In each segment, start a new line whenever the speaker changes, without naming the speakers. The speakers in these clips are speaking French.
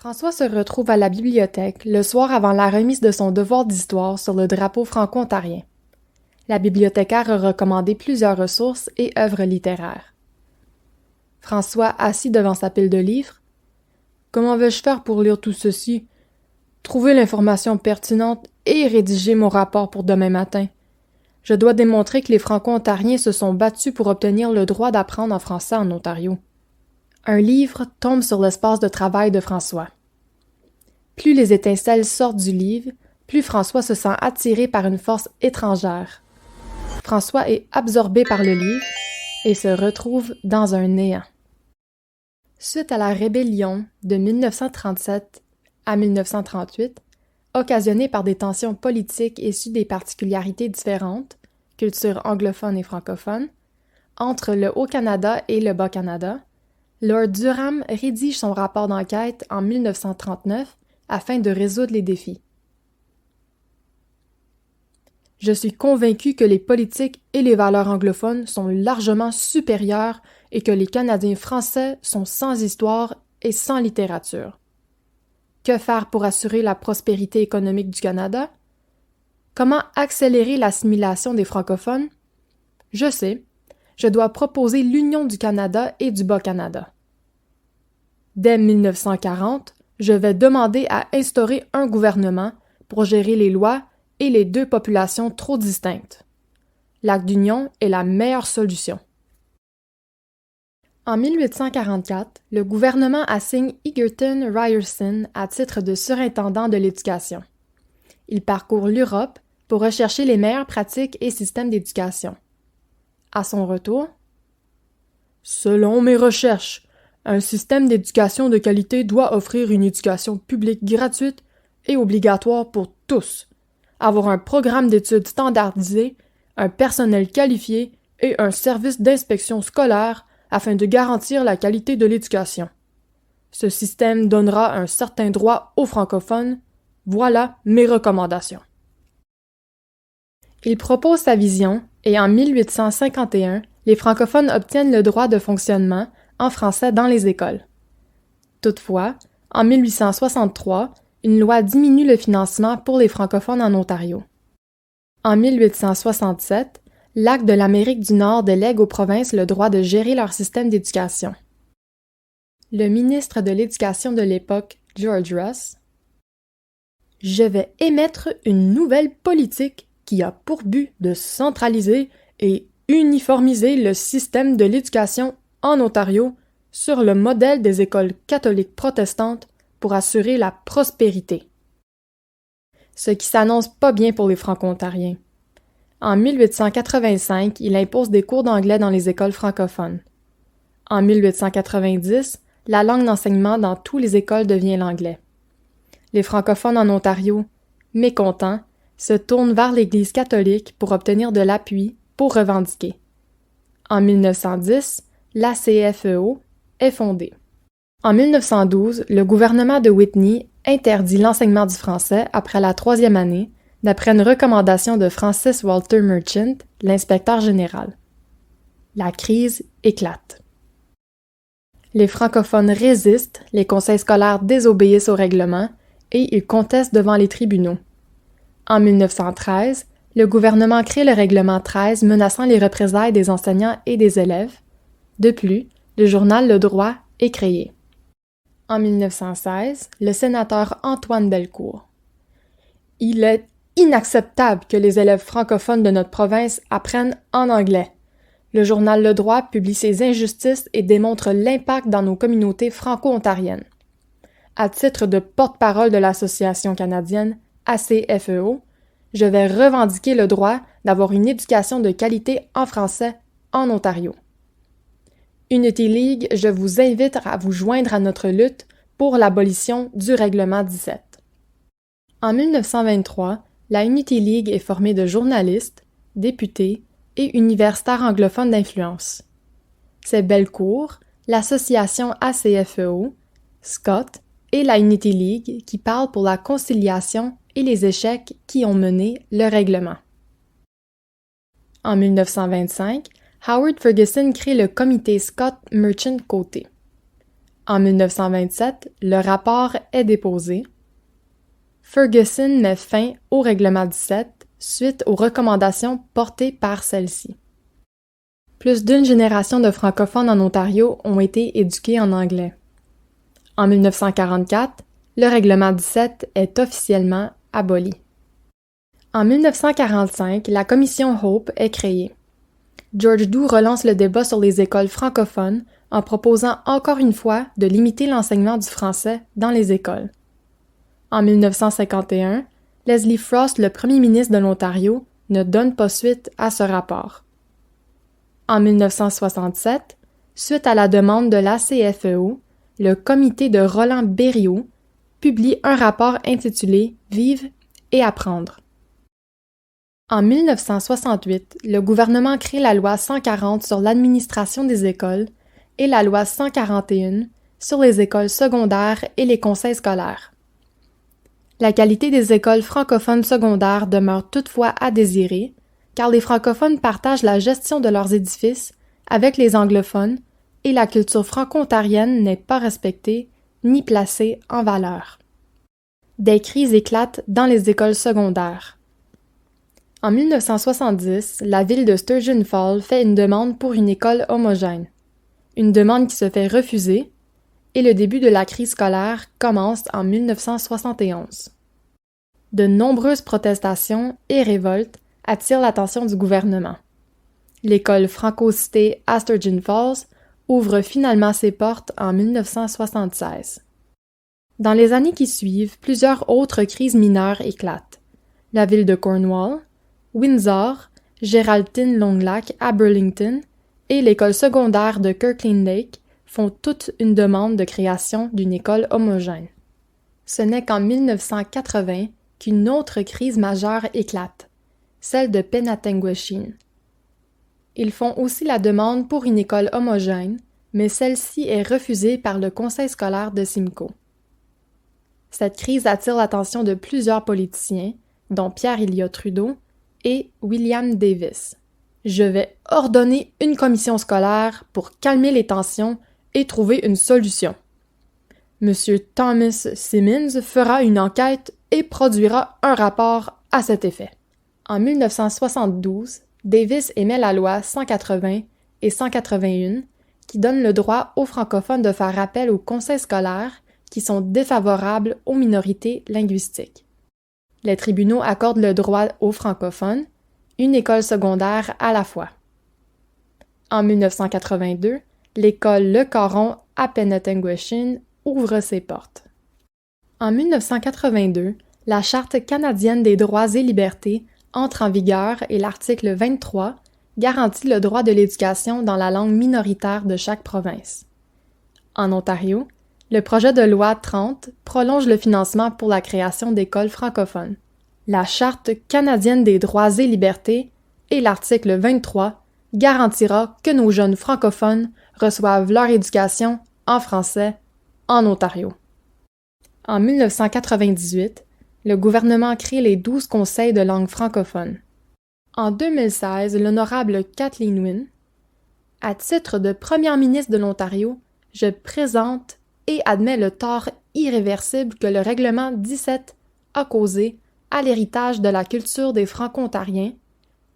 François se retrouve à la bibliothèque le soir avant la remise de son devoir d'histoire sur le drapeau franco-ontarien. La bibliothécaire a recommandé plusieurs ressources et œuvres littéraires. François, assis devant sa pile de livres. « Comment vais-je faire pour lire tout ceci? Trouver l'information pertinente et rédiger mon rapport pour demain matin. Je dois démontrer que les franco-ontariens se sont battus pour obtenir le droit d'apprendre en français en Ontario. » Un livre tombe sur l'espace de travail de François. Plus les étincelles sortent du livre, plus François se sent attiré par une force étrangère. François est absorbé par le livre et se retrouve dans un néant. Suite à la rébellion de 1937 à 1938, occasionnée par des tensions politiques issues des particularités différentes, culture anglophone et francophone, entre le Haut-Canada et le Bas-Canada, Lord Durham rédige son rapport d'enquête en 1939 afin de résoudre les défis. Je suis convaincu que les politiques et les valeurs anglophones sont largement supérieures et que les Canadiens français sont sans histoire et sans littérature. Que faire pour assurer la prospérité économique du Canada? Comment accélérer l'assimilation des francophones? Je sais, je dois proposer l'union du Canada et du Bas-Canada. Dès 1940, je vais demander à instaurer un gouvernement pour gérer les lois et les deux populations trop distinctes. L'acte d'union est la meilleure solution. En 1844, le gouvernement assigne Egerton Ryerson à titre de surintendant de l'éducation. Il parcourt l'Europe pour rechercher les meilleures pratiques et systèmes d'éducation. À son retour, « Selon mes recherches, un système d'éducation de qualité doit offrir une éducation publique gratuite et obligatoire pour tous, avoir un programme d'études standardisé, un personnel qualifié et un service d'inspection scolaire afin de garantir la qualité de l'éducation. Ce système donnera un certain droit aux francophones. Voilà mes recommandations. » Il propose sa vision et en 1851, les francophones obtiennent le droit de fonctionnement en français dans les écoles. Toutefois, en 1863, une loi diminue le financement pour les francophones en Ontario. En 1867, l'Acte de l'Amérique du Nord délègue aux provinces le droit de gérer leur système d'éducation. Le ministre de l'Éducation de l'époque, George Ross, « Je vais émettre une nouvelle politique qui a pour but de centraliser et uniformiser le système de l'éducation en Ontario sur le modèle des écoles catholiques protestantes pour assurer la prospérité. » Ce qui s'annonce pas bien pour les franco-ontariens. En 1885, il impose des cours d'anglais dans les écoles francophones. En 1890, la langue d'enseignement dans toutes les écoles devient l'anglais. Les francophones en Ontario, mécontents, se tournent vers l'Église catholique pour obtenir de l'appui pour revendiquer. En 1910, l'ACFEO est fondée. En 1912, le gouvernement de Whitney interdit l'enseignement du français après la 3e année, d'après une recommandation de Francis Walter Merchant, l'inspecteur général. La crise éclate. Les francophones résistent, les conseils scolaires désobéissent au règlement et ils contestent devant les tribunaux. En 1913, le gouvernement crée le règlement 13 menaçant les représailles des enseignants et des élèves. De plus, le journal Le Droit est créé. En 1916, le sénateur Antoine Bellecourt. « Il est inacceptable que les élèves francophones de notre province apprennent en anglais. Le journal Le Droit publie ces injustices et démontre l'impact dans nos communautés franco-ontariennes. À titre de porte-parole de l'Association canadienne ACFEO, je vais revendiquer le droit d'avoir une éducation de qualité en français en Ontario. Unity League, je vous invite à vous joindre à notre lutte pour l'abolition du règlement 17. » En 1923, la Unity League est formée de journalistes, députés et universitaires anglophones d'influence. C'est Bellecourt, l'association ACFEO, Scott et la Unity League qui parlent pour la conciliation et les échecs qui ont mené le règlement. En 1925, Howard Ferguson crée le comité Scott Merchant Côté. En 1927, le rapport est déposé. Ferguson met fin au règlement 17 suite aux recommandations portées par celle-ci. Plus d'une génération de francophones en Ontario ont été éduqués en anglais. En 1944, le règlement 17 est officiellement aboli. En 1945, la commission Hope est créée. George Dew relance le débat sur les écoles francophones en proposant encore une fois de limiter l'enseignement du français dans les écoles. En 1951, Leslie Frost, le premier ministre de l'Ontario, ne donne pas suite à ce rapport. En 1967, suite à la demande de l'ACFEO, le comité de Roland Berrioux publie un rapport intitulé « Vivre et apprendre ». En 1968, le gouvernement crée la loi 140 sur l'administration des écoles et la loi 141 sur les écoles secondaires et les conseils scolaires. La qualité des écoles francophones secondaires demeure toutefois à désirer, car les francophones partagent la gestion de leurs édifices avec les anglophones et la culture franco-ontarienne n'est pas respectée ni placée en valeur. Des crises éclatent dans les écoles secondaires. En 1970, la ville de Sturgeon Falls fait une demande pour une école homogène. Une demande qui se fait refuser, et le début de la crise scolaire commence en 1971. De nombreuses protestations et révoltes attirent l'attention du gouvernement. L'école franco-citée à Sturgeon Falls ouvre finalement ses portes en 1976. Dans les années qui suivent, plusieurs autres crises mineures éclatent. La ville de Cornwall, Windsor, Geraldton-Long Lac à Burlington et l'école secondaire de Kirkland Lake font toutes une demande de création d'une école homogène. Ce n'est qu'en 1980 qu'une autre crise majeure éclate, celle de Penatanguishene. Ils font aussi la demande pour une école homogène, mais celle-ci est refusée par le conseil scolaire de Simcoe. Cette crise attire l'attention de plusieurs politiciens, dont Pierre Elliott Trudeau et William Davis. Je vais ordonner une commission scolaire pour calmer les tensions et trouver une solution. Monsieur Thomas Simmons fera une enquête et produira un rapport à cet effet. En 1972, Davis émet la loi 180 et 181 qui donnent le droit aux francophones de faire appel aux conseils scolaires qui sont défavorables aux minorités linguistiques. Les tribunaux accordent le droit aux francophones, une école secondaire à la fois. En 1982, l'école Le Caron à Penatanguishene ouvre ses portes. En 1982, la Charte canadienne des droits et libertés entre en vigueur et l'article 23 garantit le droit de l'éducation dans la langue minoritaire de chaque province. En Ontario, le projet de loi 30 prolonge le financement pour la création d'écoles francophones. La Charte canadienne des droits et libertés et l'article 23 garantira que nos jeunes francophones reçoivent leur éducation en français en Ontario. En 1998, le gouvernement crée les 12 conseils de langue francophone. En 2016, l'honorable Kathleen Wynne, à titre de première ministre de l'Ontario, je présente et admets le tort irréversible que le règlement 17 a causé à l'héritage de la culture des Franco-Ontariens,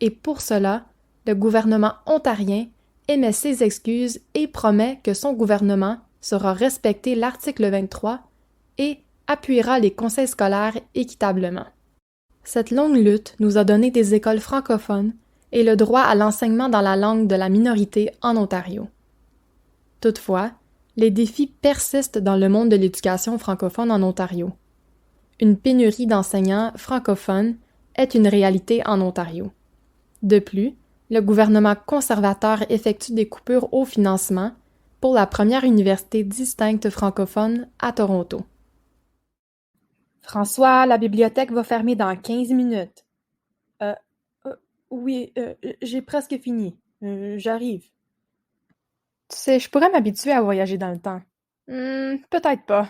et pour cela, le gouvernement ontarien émet ses excuses et promet que son gouvernement saura respecter l'article 23 et appuiera les conseils scolaires équitablement. Cette longue lutte nous a donné des écoles francophones et le droit à l'enseignement dans la langue de la minorité en Ontario. Toutefois, les défis persistent dans le monde de l'éducation francophone en Ontario. Une pénurie d'enseignants francophones est une réalité en Ontario. De plus, le gouvernement conservateur effectue des coupures au financement pour la première université distincte francophone à Toronto.
François, la bibliothèque va fermer dans 15 minutes. Oui, j'ai presque fini. J'arrive.
Tu sais, je pourrais m'habituer à voyager dans le temps.
Peut-être pas.